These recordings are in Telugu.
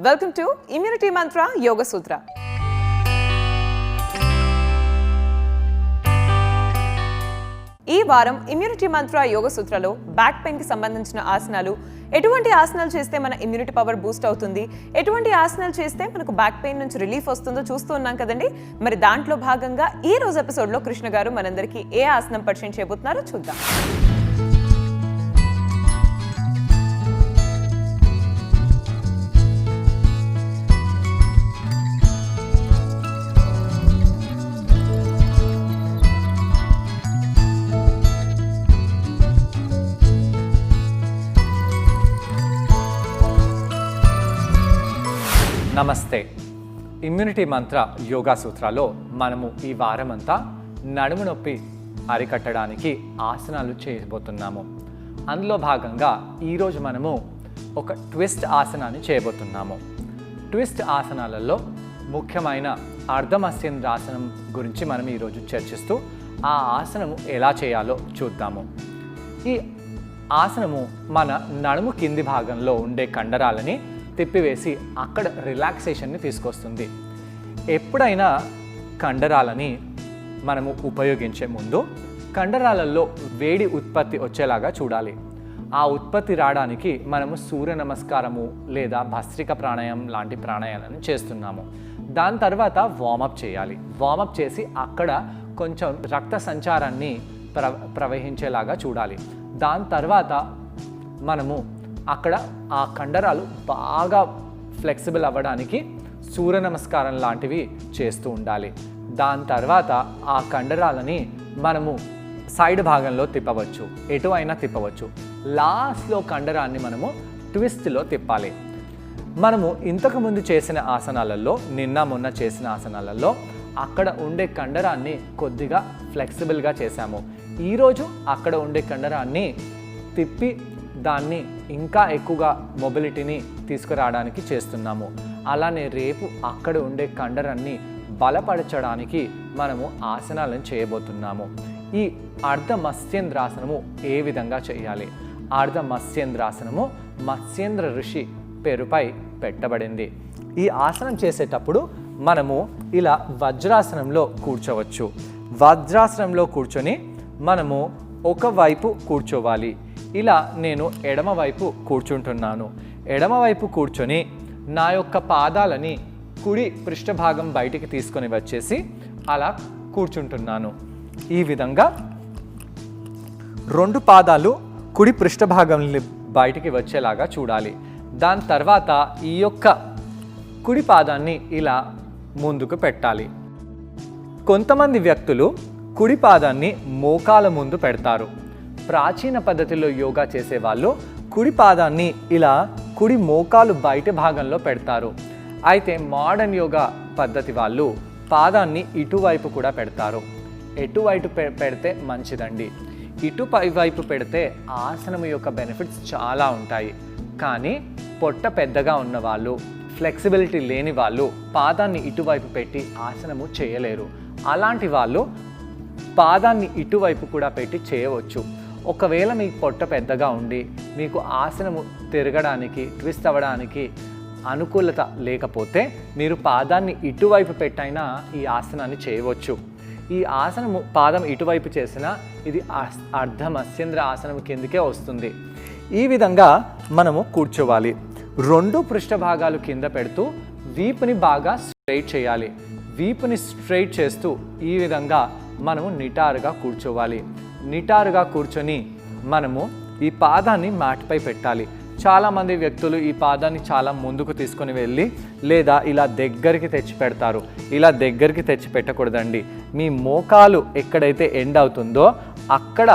వెల్కమ్ టు ఇమ్యూనిటీ మంత్ర యోగ సూత్ర. ఈ వారం ఇమ్యూనిటీ మంత్ర యోగ సూత్రలో బ్యాక్ పెయిన్ కి సంబంధించిన ఆసనాలు, ఎటువంటి ఆసనాలు చేస్తే మన ఇమ్యూనిటీ పవర్ బూస్ట్ అవుతుంది, ఎటువంటి ఆసనాలు చేస్తే మనకు బ్యాక్ పెయిన్ నుంచి రిలీఫ్ వస్తుందో చూస్తూ ఉన్నాం కదండి. మరి దాంట్లో భాగంగా ఈ రోజు ఎపిసోడ్లో కృష్ణ గారు మనందరికీ ఏ ఆసనం పరిచయం చేయబోతున్నారో చూద్దాం. నమస్తే. ఇమ్యూనిటీ మంత్ర యోగా సూత్రాలో మనము ఈ వారమంతా నడుము నొప్పి అరికట్టడానికి ఆసనాలు చేయబోతున్నాము. అందులో భాగంగా ఈరోజు మనము ఒక ట్విస్ట్ ఆసనాన్ని చేయబోతున్నాము. ట్విస్ట్ ఆసనాలలో ముఖ్యమైన అర్ధమస్యేంద్రాసనం గురించి మనం ఈరోజు చర్చిస్తూ ఆ ఆసనము ఎలా చేయాలో చూద్దాము. ఈ ఆసనము మన నడుము కింది భాగంలో ఉండే కండరాలని తిప్పివేసి అక్కడ రిలాక్సేషన్ని తీసుకొస్తుంది. ఎప్పుడైనా కండరాలని మనము ఉపయోగించే ముందు కండరాలలో వేడి ఉత్పత్తి వచ్చేలాగా చూడాలి. ఆ ఉత్పత్తి రావడానికి మనము సూర్య నమస్కారము లేదా భస్త్రిక ప్రాణాయామం లాంటి ప్రాణాయామాలను చేస్తున్నాము. దాని తర్వాత వార్మప్ చేయాలి. వార్మప్ చేసి అక్కడ కొంచెం రక్త సంచారాన్ని ప్రవహించేలాగా చూడాలి. దాని తర్వాత మనము అక్కడ ఆ కండరాలు బాగా ఫ్లెక్సిబుల్ అవ్వడానికి సూర్య నమస్కారం లాంటివి చేస్తూ ఉండాలి. దాని తర్వాత ఆ కండరాలని మనము సైడ్ భాగంలో తిప్పవచ్చు, ఎటు అయినా తిప్పవచ్చు. లాస్ట్లో కండరాన్ని మనము ట్విస్ట్లో తిప్పాలి. మనము ఇంతకుముందు చేసిన ఆసనాలలో, నిన్న మొన్న చేసిన ఆసనాలలో అక్కడ ఉండే కండరాన్ని కొద్దిగా ఫ్లెక్సిబుల్గా చేశాము. ఈరోజు అక్కడ ఉండే కండరాన్ని తిప్పి దాన్ని ఇంకా ఎక్కువగా మొబిలిటీని తీసుకురావడానికి చేస్తున్నాము. అలానే రేపు అక్కడ ఉండే కండరాన్ని బలపరచడానికి మనము ఆసనాలను చేయబోతున్నాము. ఈ అర్ధమస్యేంద్రాసనము ఏ విధంగా చేయాలి? అర్ధమస్యేంద్రాసనము మత్స్యేంద్ర ఋషి పేరుపై పెట్టబడింది. ఈ ఆసనం చేసేటప్పుడు మనము ఇలా వజ్రాసనంలో కూర్చోవచ్చు. వజ్రాసనంలో కూర్చొని మనము ఒకవైపు కూర్చోవాలి. ఇలా నేను ఎడమవైపు కూర్చుంటున్నాను. ఎడమవైపు కూర్చొని నా యొక్క పాదాలని కుడి పృష్ఠభాగం బయటికి తీసుకొని వచ్చేసి అలా కూర్చుంటున్నాను. ఈ విధంగా రెండు పాదాలు కుడి పృష్ఠభాగం బయటికి వచ్చేలాగా చూడాలి. దాని తర్వాత ఈ యొక్క కుడి పాదాన్ని ఇలా ముందుకు పెట్టాలి. కొంతమంది వ్యక్తులు కుడి పాదాన్ని మోకాల ముందు పెడతారు. ప్రాచీన పద్ధతిలో యోగా చేసేవాళ్ళు కుడి పాదాన్ని ఇలా కుడి మోకాలు బయట భాగంలో పెడతారు. అయితే మోడర్న్ యోగా పద్ధతి వాళ్ళు పాదాన్ని ఇటువైపు కూడా పెడతారు. ఎటువైపు పెడితే మంచిదండి. వైపు పెడితే ఆసనం యొక్క బెనిఫిట్స్ చాలా ఉంటాయి. కానీ పొట్ట పెద్దగా ఉన్న వాళ్ళు, ఫ్లెక్సిబిలిటీ లేని వాళ్ళు పాదాన్ని ఇటువైపు పెట్టి ఆసనము చేయలేరు. అలాంటి వాళ్ళు పాదాన్ని ఇటువైపు కూడా పెట్టి చేయవచ్చు. ఒకవేళ మీకు పొట్ట పెద్దగా ఉండి మీకు ఆసనము తిరగడానికి, ట్విస్ట్ అవ్వడానికి అనుకూలత లేకపోతే మీరు పాదాన్ని ఇటువైపు పెట్టైనా ఈ ఆసనాన్ని చేయవచ్చు. ఈ ఆసనము పాదం ఇటువైపు చేసినా ఇది అర్ధమస్యేంద్ర ఆసనం కిందకే వస్తుంది. ఈ విధంగా మనము కూర్చోవాలి. రెండు పృష్ఠభాగాలు కింద పెడుతూ వీపుని బాగా స్ట్రైట్ చేయాలి. వీపుని స్ట్రైట్ చేస్తూ ఈ విధంగా మనము నిటారుగా కూర్చోవాలి. నిటారుగా కూర్చొని మనము ఈ పాదాన్ని మ్యాట్పై పెట్టాలి. చాలామంది వ్యక్తులు ఈ పాదాన్ని చాలా ముందుకు తీసుకొని వెళ్ళి లేదా ఇలా దగ్గరికి తెచ్చి పెడతారు. ఇలా దగ్గరికి తెచ్చి పెట్టకూడదండి. మీ మోకాలు ఎక్కడైతే ఎండ్ అవుతుందో అక్కడ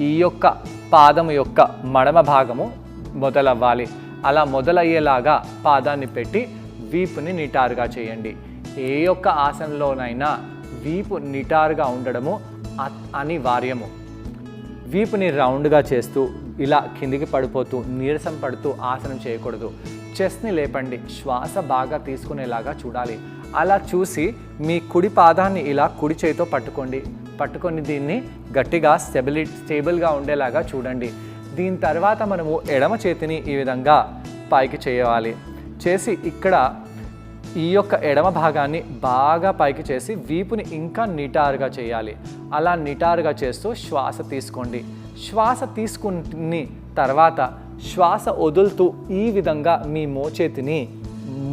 ఈ యొక్క పాదము యొక్క మడమ భాగము మొదలవ్వాలి. అలా మొదలయ్యేలాగా పాదాన్ని పెట్టి వీపుని నిటారుగా చేయండి. ఏ యొక్క ఆసనంలోనైనా వీపు నిటారుగా ఉండడము అనివార్యము. వీపుని రౌండ్గా చేస్తూ ఇలా కిందికి పడిపోతూ నీరసం పడుతూ ఆసనం చేయకూడదు. చెస్ట్ని లేపండి. శ్వాస బాగా తీసుకునేలాగా చూడాలి. అలా చూసి మీ కుడి పాదాన్ని ఇలా కుడి చేతితో పట్టుకొని దీన్ని గట్టిగా స్టేబుల్గా ఉండేలాగా చూడండి. దీని తర్వాత మనము ఎడమ చేతిని ఈ విధంగా పైకి చేసి ఇక్కడ ఈ యొక్క ఎడమ భాగాన్ని బాగా పైకి చేసి వీపుని ఇంకా నిటారుగా చేయాలి. అలా నిటారుగా చేస్తూ శ్వాస తీసుకోండి. శ్వాస తీసుకుని తర్వాత శ్వాస వదులుతూ ఈ విధంగా మీ మోచేతిని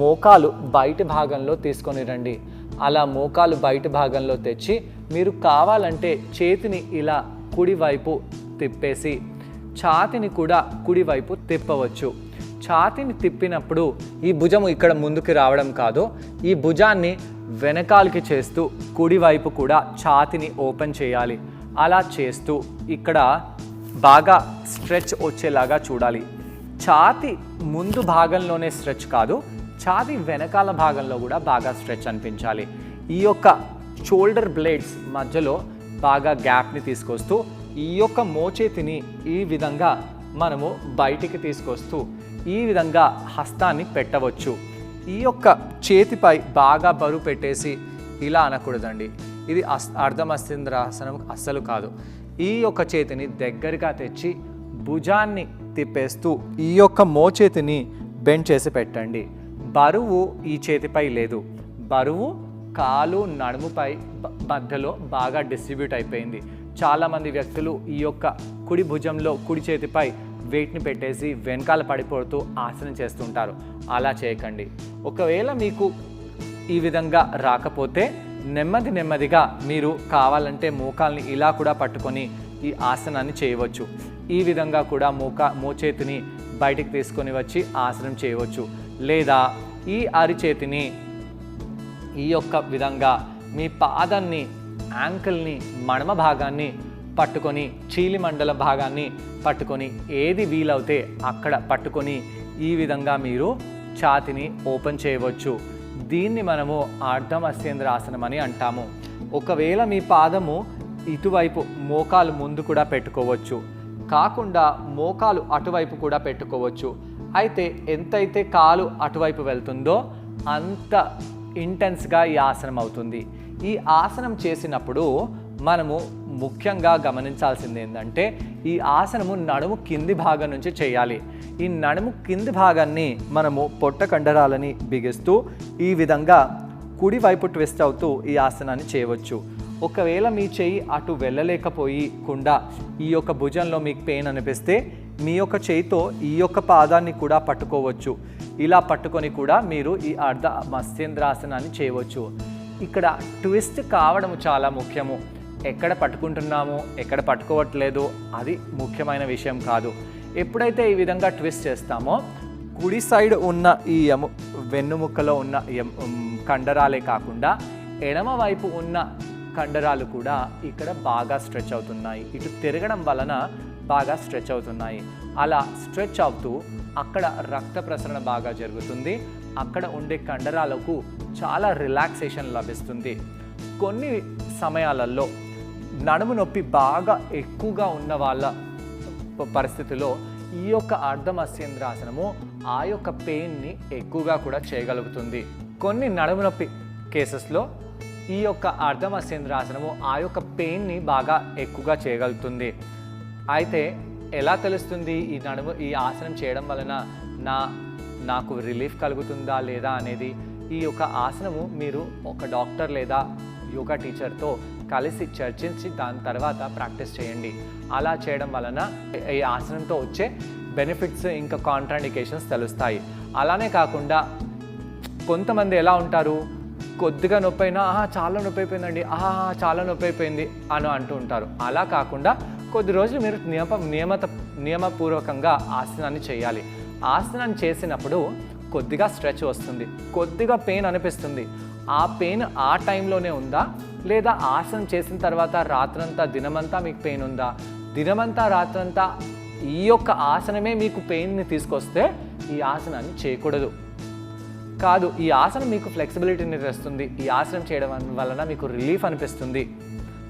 మోకాలు బయటి భాగంలో తీసుకొని రండి. అలా మోకాలు బయటి భాగంలో తెచ్చి మీరు కావాలంటే చేతిని ఇలా కుడివైపు తిప్పేసి ఛాతిని కూడా కుడివైపు తిప్పవచ్చు. ఛాతిని తిప్పినప్పుడు ఈ భుజము ఇక్కడ ముందుకు రావడం కాదు, ఈ భుజాన్ని వెనకాలకి చేస్తూ కుడివైపు కూడా ఛాతిని ఓపెన్ చేయాలి. అలా చేస్తూ ఇక్కడ బాగా స్ట్రెచ్ వచ్చేలాగా చూడాలి. ఛాతి ముందు భాగంలోనే స్ట్రెచ్ కాదు, ఛాతి వెనకాల భాగంలో కూడా బాగా స్ట్రెచ్ అనిపించాలి. ఈ యొక్క షోల్డర్ బ్లేడ్స్ మధ్యలో బాగా గ్యాప్ని తీసుకొస్తూ ఈ యొక్క మోచేతిని ఈ విధంగా మనము బయటికి తీసుకొస్తూ ఈ విధంగా హస్తాన్ని పెట్టవచ్చు. ఈ యొక్క చేతిపై బాగా బరువు పెట్టేసి ఇలా అనకూడదండి, ఇది అర్ధమస్తింద్రాసనం అస్సలు కాదు. ఈ యొక్క చేతిని దగ్గరగా తెచ్చి భుజాన్ని తిప్పేస్తూ ఈ యొక్క మోచేతిని బెండ్ చేసి పెట్టండి. బరువు ఈ చేతిపై లేదు, బరువు కాలు నడుముపై మధ్యలో బాగా డిస్ట్రిబ్యూట్ అయిపోయింది. చాలామంది వ్యక్తులు ఈ యొక్క కుడి భుజంలో కుడి చేతిపై వెయిట్ని పెట్టేసి వెనకాల పడిపోతూ ఆసనం చేస్తుంటారు. అలా చేయకండి. ఒకవేళ మీకు ఈ విధంగా రాకపోతే నెమ్మదిగా మీరు కావాలంటే మోకాల్ని ఇలా కూడా పట్టుకొని ఈ ఆసనాన్ని చేయవచ్చు. ఈ విధంగా కూడా మోచేతిని బయటికి తీసుకొని వచ్చి ఆసనం చేయవచ్చు. లేదా ఈ అరిచేతిని ఈ యొక్క విధంగా మీ పాదాన్ని, యాంకిల్ని, మడమ భాగాన్ని పట్టుకొని చీలి మండల భాగాన్ని పట్టుకొని ఏది వీలవుతే అక్కడ పట్టుకొని ఈ విధంగా మీరు ఛాతిని ఓపెన్ చేయవచ్చు. దీన్ని మనము అర్ధమస్తింద్రాసనం అని అంటాము. ఒకవేళ మీ పాదము ఇటువైపు మోకాలు ముందు కూడా పెట్టుకోవచ్చు, కాకుండా మోకాలు అటువైపు కూడా పెట్టుకోవచ్చు. అయితే ఎంతైతే కాలు అటువైపు వెళ్తుందో అంత ఇంటెన్స్గా ఈ ఆసనం అవుతుంది. ఈ ఆసనం చేసినప్పుడు మనము ముఖ్యంగా గమనించాల్సింది ఏంటంటే ఈ ఆసనము నడుము కింది భాగం నుంచి చేయాలి. ఈ నడుము కింది భాగాన్ని మనము పొట్ట కండరాలని బిగిస్తూ ఈ విధంగా కుడివైపు ట్విస్ట్ అవుతూ ఈ ఆసనాన్ని చేయవచ్చు. ఒకవేళ మీ చెయ్యి అటు వెళ్ళలేకపోయికుండా ఈ యొక్క భుజంలో మీకు పెయిన్ అనిపిస్తే మీ యొక్క చేయితో ఈ యొక్క పాదాన్ని కూడా పట్టుకోవచ్చు. ఇలా పట్టుకొని కూడా మీరు ఈ అర్ధమస్తింద్రాసనాన్ని చేయవచ్చు. ఇక్కడ ట్విస్ట్ కావడం చాలా ముఖ్యము. ఎక్కడ పట్టుకుంటున్నాము, ఎక్కడ పట్టుకోవట్లేదు అది ముఖ్యమైన విషయం కాదు. ఎప్పుడైతే ఈ విధంగా ట్విస్ట్ చేస్తామో కుడి సైడ్ ఉన్న ఈ వెన్నుముక్కలో ఉన్న కండరాలే కాకుండా ఎడమ వైపు ఉన్న కండరాలు కూడా ఇక్కడ బాగా స్ట్రెచ్ అవుతున్నాయి. ఇటు తిరగడం వలన బాగా స్ట్రెచ్ అవుతున్నాయి. అలా స్ట్రెచ్ అవుతూ అక్కడ రక్త ప్రసరణ బాగా జరుగుతుంది. అక్కడ ఉండే కండరాలకు చాలా రిలాక్సేషన్ లభిస్తుంది. కొన్ని సమయాలలో నడుము నొప్పి బాగా ఎక్కువగా ఉన్న వాళ్ళ పరిస్థితిలో ఈ యొక్క అర్ధమస్తింద్రాసనము ఆ యొక్క పెయిన్ని ఎక్కువగా కూడా చేయగలుగుతుంది. కొన్ని నడుము నొప్పి కేసెస్లో ఈ యొక్క అర్ధమస్తింద్రాసనము ఆ యొక్క పెయిన్ని బాగా ఎక్కువగా చేయగలుగుతుంది. అయితే ఎలా తెలుస్తుంది ఈ ఆసనం చేయడం వలన నాకు రిలీఫ్ కలుగుతుందా లేదా అనేది? ఈ యొక్క ఆసనము మీరు ఒక డాక్టర్ లేదా యోగా టీచర్తో కలిసి చర్చించి దాని తర్వాత ప్రాక్టీస్ చేయండి. అలా చేయడం వలన ఈ ఆసనంతో వచ్చే బెనిఫిట్స్ ఇంకా కాంట్రాండికేషన్స్ తెలుస్తాయి. అలానే కాకుండా కొంతమంది ఎలా ఉంటారు, కొద్దిగా నొప్పి అయినా చాలా నొప్పి అయిపోయిందండి, చాలా నొప్పి అయిపోయింది అని అంటూ ఉంటారు. అలా కాకుండా కొద్ది రోజులు మీరు నియమపూర్వకంగా ఆసనాన్ని చేయాలి. ఆసనాన్ని చేసినప్పుడు కొద్దిగా స్ట్రెచ్ వస్తుంది, కొద్దిగా పెయిన్ అనిపిస్తుంది. ఆ పెయిన్ ఆ టైంలోనే ఉందా, లేదా ఆసనం చేసిన తర్వాత రాత్రంతా దినమంతా మీకు పెయిన్ ఉందా? దినమంతా రాత్రంతా ఈ యొక్క ఆసనమే మీకు పెయిన్ని తీసుకొస్తే ఈ ఆసనాన్ని చేయకూడదు. కాదు, ఈ ఆసనం మీకు ఫ్లెక్సిబిలిటీని తెస్తుంది. ఈ ఆసనం చేయడం వలన మీకు రిలీఫ్ అనిపిస్తుంది.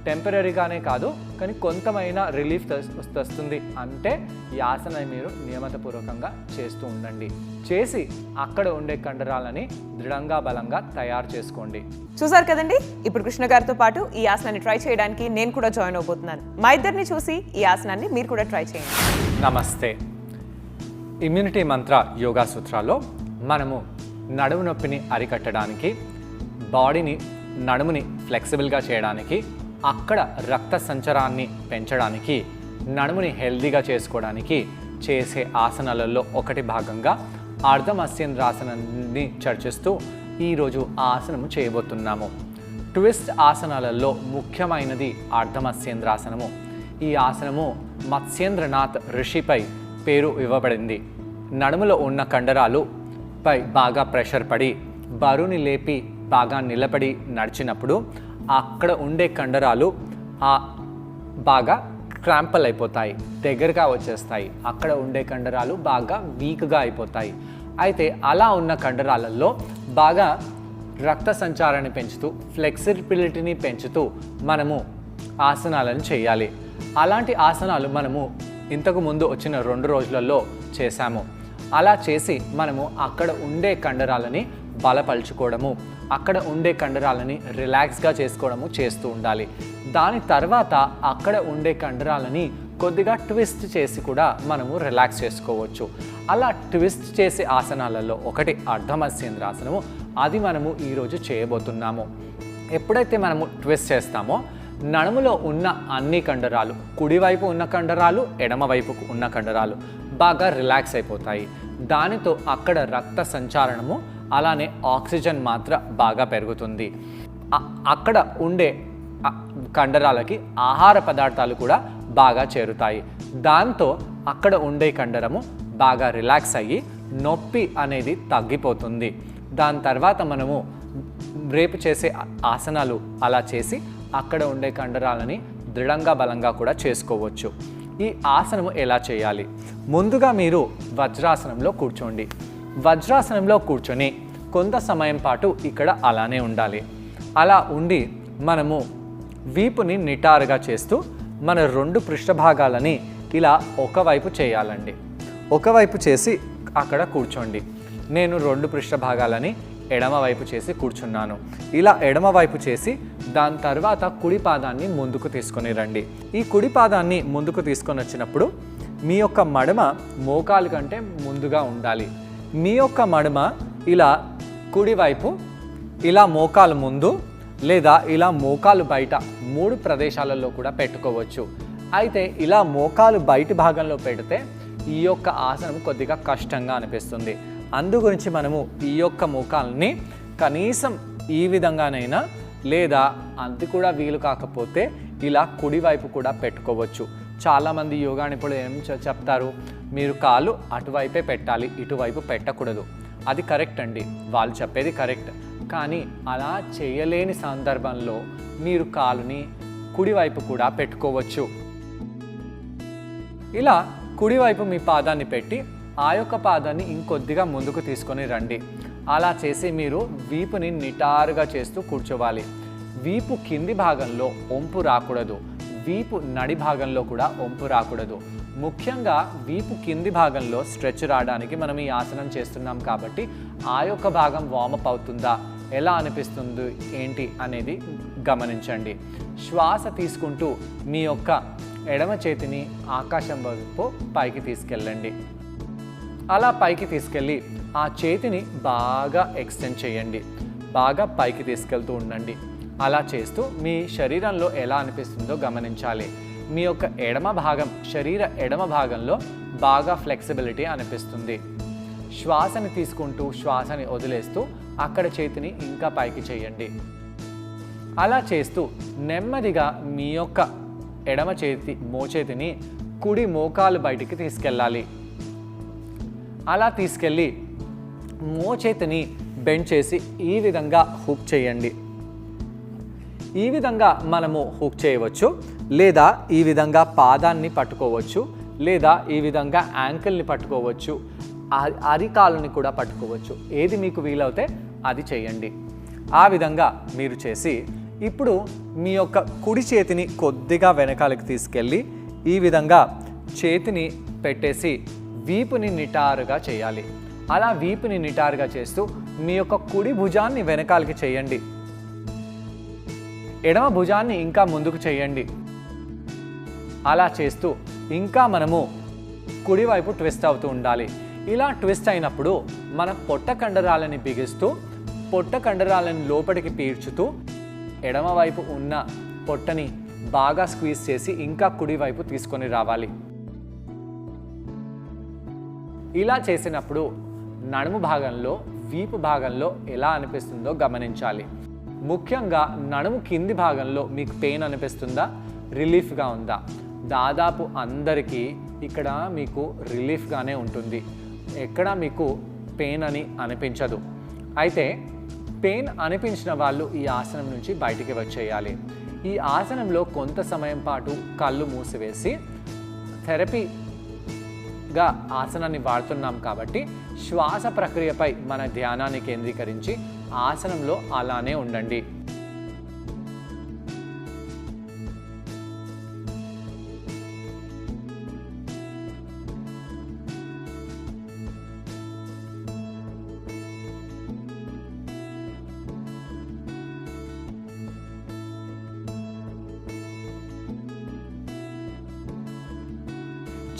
టెంపరీగానే కాదు, కానీ కొంతమైన రిలీఫ్ వస్తుంది అంటే ఈ ఆసనాన్ని మీరు నియమితపూర్వకంగా చేస్తూ ఉండండి. చేసి అక్కడ ఉండే కండరాలని దృఢంగా బలంగా తయారు చేసుకోండి. చూసారు కదండి, ఇప్పుడు కృష్ణ గారితో పాటు ఈ ఆసనాన్ని ట్రై చేయడానికి నేను కూడా జాయిన్ అవబోతున్నాను. మా ఇద్దరిని చూసి ఈ ఆసనాన్ని మీరు కూడా ట్రై చేయండి. నమస్తే. ఇమ్యూనిటీ మంత్ర యోగా సూత్రాల్లో మనము నడుము నొప్పిని అరికట్టడానికి, నడుముని ఫ్లెక్సిబుల్గా చేయడానికి, అక్కడ రక్త సంచారాన్ని పెంచడానికి, నడుముని హెల్దీగా చేసుకోవడానికి చేసే ఆసనాలలో ఒకటి భాగంగా అర్ధమస్యేంద్రాసనాన్ని చర్చిస్తూ ఈరోజు ఆ ఆసనము చేయబోతున్నాము. ట్విస్ట్ ఆసనాలలో ముఖ్యమైనది అర్ధమస్యేంద్రాసనము. ఈ ఆసనము మత్స్యేంద్రనాథ్ ఋషిపై పేరు ఇవ్వబడింది. నడుములో ఉన్న కండరాలు పై బాగా ప్రెషర్ పడి బరువుని లేపి బాగా నిలబడి నడిచినప్పుడు అక్కడ ఉండే కండరాలు బాగా క్రాంపల్ అయిపోతాయి, దగ్గరగా వచ్చేస్తాయి. అక్కడ ఉండే కండరాలు బాగా వీక్గా అయిపోతాయి. అయితే అలా ఉన్న కండరాలలో బాగా రక్త సంచారాన్ని పెంచుతూ, ఫ్లెక్సిబిలిటీని పెంచుతూ మనము ఆసనాలను చేయాలి. అలాంటి ఆసనాలు మనము ఇంతకు ముందు వచ్చిన 2 రోజులలో చేశాము. అలా చేసి మనము అక్కడ ఉండే కండరాలని బలపరుచుకోవడము, అక్కడ ఉండే కండరాలని రిలాక్స్గా చేసుకోవడము చేస్తూ ఉండాలి. దాని తర్వాత అక్కడ ఉండే కండరాలని కొద్దిగా ట్విస్ట్ చేసి కూడా మనము రిలాక్స్ చేసుకోవచ్చు. అలా ట్విస్ట్ చేసే ఆసనాలలో ఒకటి అర్ధమస్యేంద్రాసనము. అది మనము ఈరోజు చేయబోతున్నాము. ఎప్పుడైతే మనము ట్విస్ట్ చేస్తామో నడుములో ఉన్న అన్ని కండరాలు, కుడివైపు ఉన్న కండరాలు, ఎడమవైపుకు ఉన్న కండరాలు బాగా రిలాక్స్ అయిపోతాయి. దానితో అక్కడ రక్త సంచారణము అలానే ఆక్సిజన్ మాత్ర బాగా పెరుగుతుంది. అక్కడ ఉండే కండరాలకి ఆహార పదార్థాలు కూడా బాగా చేరుతాయి. దాంతో అక్కడ ఉండే కండరము బాగా రిలాక్స్ అయ్యి నొప్పి అనేది తగ్గిపోతుంది. దాని తర్వాత మనము రేపు చేసే ఆసనాలు అలా చేసి అక్కడ ఉండే కండరాలని దృఢంగా బలంగా కూడా చేసుకోవచ్చు. ఈ ఆసనము ఎలా చేయాలి? ముందుగా మీరు వజ్రాసనంలో కూర్చోండి. వజ్రాసనంలో కూర్చొని కొంత సమయం పాటు ఇక్కడ అలానే ఉండాలి. అలా ఉండి మనము వీపుని నిటారుగా చేస్తూ మన 2 పృష్ఠభాగాలని ఇలా ఒకవైపు చేయాలండి. ఒకవైపు చేసి అక్కడ కూర్చోండి. నేను 2 పృష్ఠభాగాలని ఎడమవైపు చేసి కూర్చున్నాను. ఇలా ఎడమవైపు చేసి దాని తర్వాత కుడి పాదాన్ని ముందుకు తీసుకొని రండి. ఈ కుడి పాదాన్ని ముందుకు తీసుకొని వచ్చినప్పుడు మీ యొక్క మడమ మోకాలు కంటే ముందుగా ఉండాలి. మీ యొక్క మడమ ఇలా కుడివైపు ఇలా మోకాలు ముందు లేదా ఇలా మోకాలు బయట 3 ప్రదేశాలలో కూడా పెట్టుకోవచ్చు. అయితే ఇలా మోకాలు బయటి భాగంలో పెడితే ఈ యొక్క ఆసనం కొద్దిగా కష్టంగా అనిపిస్తుంది. అందుగురించి మనము ఈ యొక్క మోకాల్ని కనీసం ఈ విధంగానైనా లేదా అది కూడా వీలు కాకపోతే ఇలా కుడివైపు కూడా పెట్టుకోవచ్చు. చాలామంది యోగా నిపుణులు ఏం చెప్తారు, మీరు కాలు అటువైపే పెట్టాలి, ఇటువైపు పెట్టకూడదు. అది కరెక్ట్ అండి, వాళ్ళు చెప్పేది కరెక్ట్. కానీ అలా చేయలేని సందర్భంలో మీరు కాలుని కుడివైపు కూడా పెట్టుకోవచ్చు. ఇలా కుడివైపు మీ పాదాన్ని పెట్టి ఆ యొక్క పాదాన్ని ఇంకొద్దిగా ముందుకు తీసుకొని రండి. అలా చేసి మీరు వీపుని నిటారుగా చేస్తూ కూర్చోవాలి. వీపు కింది భాగంలో వంపు రాకూడదు, వీపు నడి భాగంలో కూడా వంపు రాకూడదు. ముఖ్యంగా వీపు కింది భాగంలో స్ట్రెచ్ రావడానికి మనం ఈ ఆసనం చేస్తున్నాం కాబట్టి ఆ యొక్క భాగం వార్మప్ అవుతుందా, ఎలా అనిపిస్తుంది ఏంటి అనేది గమనించండి. శ్వాస తీసుకుంటూ మీ యొక్క ఎడమ చేతిని ఆకాశం వైపు పైకి తీసుకెళ్ళండి. అలా పైకి తీసుకెళ్ళి ఆ చేతిని బాగా ఎక్స్టెండ్ చేయండి. బాగా పైకి తీసుకెళ్తూ ఉండండి. అలా చేస్తూ మీ శరీరంలో ఎలా అనిపిస్తుందో గమనించాలి. మీ యొక్క శరీర ఎడమ భాగంలో బాగా ఫ్లెక్సిబిలిటీ అనిపిస్తుంది. శ్వాసని తీసుకుంటూ శ్వాసని వదిలేస్తూ అక్కడ చేతిని ఇంకా పైకి చేయండి. అలా చేస్తూ నెమ్మదిగా మీ యొక్క ఎడమ చేతి మోచేతిని కుడి మోకాలు బయటికి తీసుకెళ్ళాలి. అలా తీసుకెళ్ళి మోచేతిని బెండ్ చేసి ఈ విధంగా హుక్ చేయండి. ఈ విధంగా మనము హుక్ చేయవచ్చు, లేదా ఈ విధంగా పాదాన్ని పట్టుకోవచ్చు, లేదా ఈ విధంగా యాంకిల్ని పట్టుకోవచ్చు, అరికాలుని కూడా పట్టుకోవచ్చు. ఏది మీకు వీలవుతే అది చేయండి. ఆ విధంగా మీరు చేసి ఇప్పుడు మీ యొక్క కుడి చేతిని కొద్దిగా వెనకాలకి తీసుకెళ్ళి ఈ విధంగా చేతిని పెట్టేసి వీపుని నిటారుగా చేయాలి. అలా వీపుని నిటారుగా చేస్తూ మీ యొక్క కుడి భుజాన్ని వెనకాలకి చేయండి. ఎడమ భుజాన్ని ఇంకా ముందుకు చేయండి. అలా చేస్తూ ఇంకా మనము కుడివైపు ట్విస్ట్ అవుతూ ఉండాలి. ఇలా ట్విస్ట్ అయినప్పుడు మన పొట్ట కండరాలని బిగిస్తూ పొట్ట కండరాలను లోపలికి పీల్చుతూ ఎడమవైపు ఉన్న పొట్టని బాగా స్క్వీజ్ చేసి ఇంకా కుడివైపు తీసుకొని రావాలి. ఇలా చేసినప్పుడు నడుము భాగంలో, వీపు భాగంలో ఎలా అనిపిస్తుందో గమనించాలి. ముఖ్యంగా నడుము కింది భాగంలో మీకు పెయిన్ అనిపిస్తుందా, రిలీఫ్గా ఉందా? దాదాపు అందరికీ ఇక్కడ మీకు రిలీఫ్గానే ఉంటుంది, ఎక్కడ మీకు పెయిన్ అని అనిపించదు. అయితే పెయిన్ అనిపించిన వాళ్ళు ఈ ఆసనం నుంచి బయటికి వచ్చేయాలి. ఈ ఆసనంలో కొంత సమయం పాటు కళ్ళు మూసివేసి, థెరపీగా ఆసనాన్ని వాడుతున్నాం కాబట్టి శ్వాస ప్రక్రియపై మన ధ్యానాన్ని కేంద్రీకరించి ఆసనంలో అలానే ఉండండి.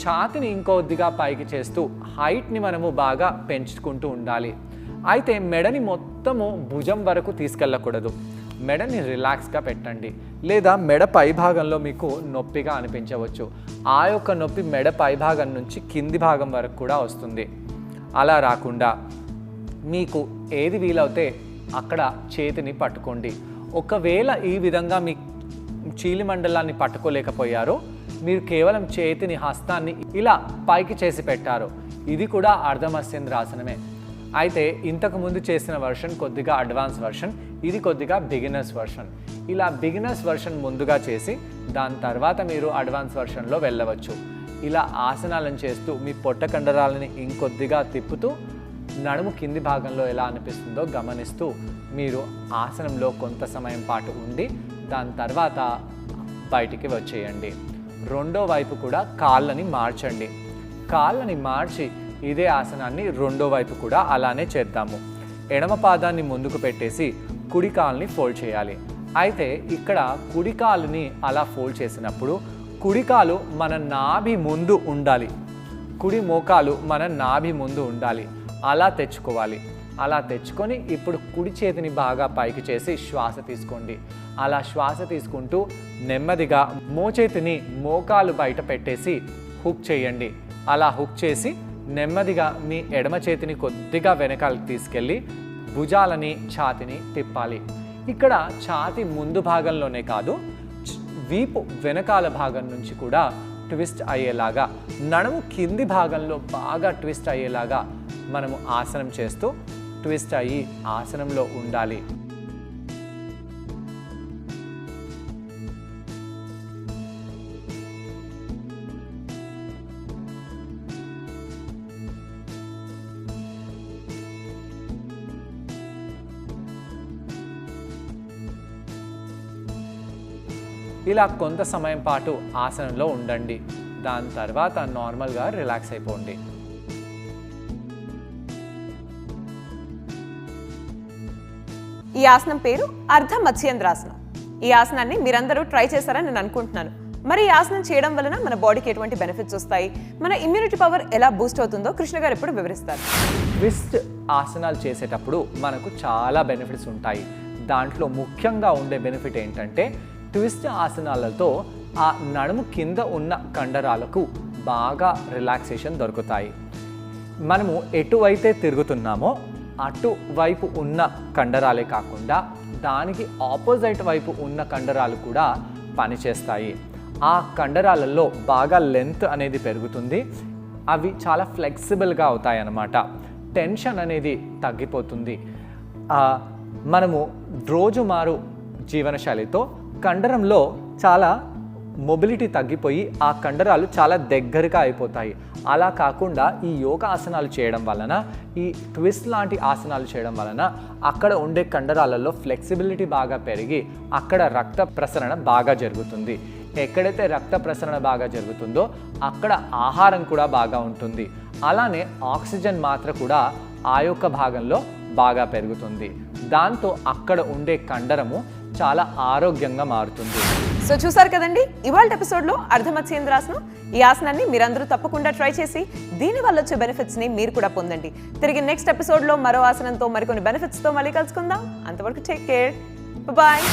ఛాతిని ఇంకొద్దిగా పైకి చేస్తూ హైట్ని మనము బాగా పెంచుకుంటూ ఉండాలి. అయితే మెడని మొత్తము భుజం వరకు తీసుకెళ్ళకూడదు. మెడని రిలాక్స్గా పెట్టండి. లేదా మెడ పై భాగంలో మీకు నొప్పిగా అనిపించవచ్చు. ఆ యొక్క నొప్పి మెడ పై భాగం నుంచి కింది భాగం వరకు కూడా వస్తుంది. అలా రాకుండా మీకు ఏది వీలవుతే అక్కడ చేతిని పట్టుకోండి. ఒకవేళ ఈ విధంగా మీ చీలిమండలాన్ని పట్టుకోలేకపోయారో మీరు కేవలం చేతిని, హస్తాన్ని ఇలా పైకి చేసి పెట్టారు, ఇది కూడా అర్ధమత్స్యేంద్రాసనమే. అయితే ఇంతకుముందు చేసిన వర్షన్ కొద్దిగా అడ్వాన్స్ వర్షన్, ఇది కొద్దిగా బిగినర్స్ వర్షన్. ఇలా బిగినర్స్ వర్షన్ ముందుగా చేసి దాని తర్వాత మీరు అడ్వాన్స్ వర్షన్లో వెళ్ళవచ్చు. ఇలా ఆసనాలను చేస్తూ మీ పొట్ట కండరాలని ఇంకొద్దిగా తిప్పుతూ నడుము కింది భాగంలో ఎలా అనిపిస్తుందో గమనిస్తూ మీరు ఆసనంలో కొంత సమయం పాటు ఉండి దాని తర్వాత బయటికి వచ్చేయండి. రెండో వైపు కూడా కాళ్ళని మార్చండి. కాళ్ళని మార్చి ఇదే ఆసనాన్ని రెండో వైపు కూడా అలానే చేద్దాము. ఎడమ పాదాన్ని ముందుకు పెట్టేసి కుడి కాలుని ఫోల్డ్ చేయాలి. అయితే ఇక్కడ కుడి కాలుని అలా ఫోల్డ్ చేసినప్పుడు కుడి కాలు మన నాభి ముందు ఉండాలి, కుడి మోకాలు మన నాభి ముందు ఉండాలి. అలా తెచ్చుకోవాలి. అలా తెచ్చుకొని ఇప్పుడు కుడి చేతిని బాగా పైకి చేసి శ్వాస తీసుకోండి. అలా శ్వాస తీసుకుంటూ నెమ్మదిగా మోచేతిని మోకాలు బయట పెట్టేసి హుక్ చేయండి. అలా హుక్ చేసి నెమ్మదిగా మీ ఎడమ చేతిని కొద్దిగా వెనకాలకి తీసుకెళ్ళి భుజాలని, ఛాతిని తిప్పాలి. ఇక్కడ ఛాతి ముందు భాగంలోనే కాదు, వీపు వెనకాల భాగం నుంచి కూడా ట్విస్ట్ అయ్యేలాగా, నడుము కింది భాగంలో బాగా ట్విస్ట్ అయ్యేలాగా మనము ఆసనం చేస్తూ ట్విస్ట్ అయ్యి ఆసనంలో ఉండాలి. ఇలా కొంత సమయం పాటు ఆసనంలో ఉండండి. దాని తర్వాత నార్మల్గా రిలాక్స్ అయిపోండి. ఈ ఆసనం పేరు అర్ధమత్స్యేంద్రాసనం. ఈ ఆసనాన్ని మీరందరూ ట్రై చేశారని నేను అనుకుంటున్నాను. మరి ఈ ఆసనం చేయడం వలన మన బాడీకి ఎటువంటి బెనిఫిట్స్ వస్తాయి, మన ఇమ్యూనిటీ పవర్ ఎలా బూస్ట్ అవుతుందో కృష్ణ గారు ఇప్పుడు వివరిస్తారు. ట్విస్ట్ ఆసనాలు చేసేటప్పుడు మనకు చాలా బెనిఫిట్స్ ఉంటాయి. దాంట్లో ముఖ్యంగా ఉండే బెనిఫిట్ ఏంటంటే ట్విస్ట్ ఆసనాలతో ఆ నడుము కింద ఉన్న కండరాలకు బాగా రిలాక్సేషన్ దొరుకుతాయి. మనము ఎటువైతే తిరుగుతున్నామో అటువైపు ఉన్న కండరాలే కాకుండా దానికి ఆపోజిట్ వైపు ఉన్న కండరాలు కూడా పనిచేస్తాయి. ఆ కండరాలలో బాగా లెంత్ అనేది పెరుగుతుంది. అవి చాలా ఫ్లెక్సిబుల్గా అవుతాయి అన్నమాట. టెన్షన్ అనేది తగ్గిపోతుంది. మనము రోజుమారు జీవనశైలితో కండరంలో చాలా మొబిలిటీ తగ్గిపోయి ఆ కండరాలు చాలా దగ్గరగా అయిపోతాయి. అలా కాకుండా ఈ యోగా ఆసనాలు చేయడం వలన, ఈ ట్విస్ట్ లాంటి ఆసనాలు చేయడం వలన అక్కడ ఉండే కండరాలలో ఫ్లెక్సిబిలిటీ బాగా పెరిగి అక్కడ రక్త ప్రసరణ బాగా జరుగుతుంది. ఎక్కడైతే రక్త ప్రసరణ బాగా జరుగుతుందో అక్కడ ఆహారం కూడా బాగా ఉంటుంది. అలానే ఆక్సిజన్ మాత్ర కూడా ఆ యొక్క భాగంలో బాగా పెరుగుతుంది. దాంతో అక్కడ ఉండే కండరము చాలా ఆరోగ్యంగా మారుతుంది. సో చూసారు కదండి ఇవాళ ఎపిసోడ్లో అర్ధమత్స్యేంద్రాసనం. ఈ ఆసనాన్ని మీరందరూ తప్పకుండా ట్రై చేసి దీని వల్ల వచ్చే బెనిఫిట్స్ని మీరు కూడా పొందండి. తిరిగి నెక్స్ట్ ఎపిసోడ్లో మరో ఆసనంతో మరికొన్ని బెనిఫిట్స్తో మళ్ళీ కలుసుకుందాం. అంతవరకు టేక్ కేర్, బాయ్.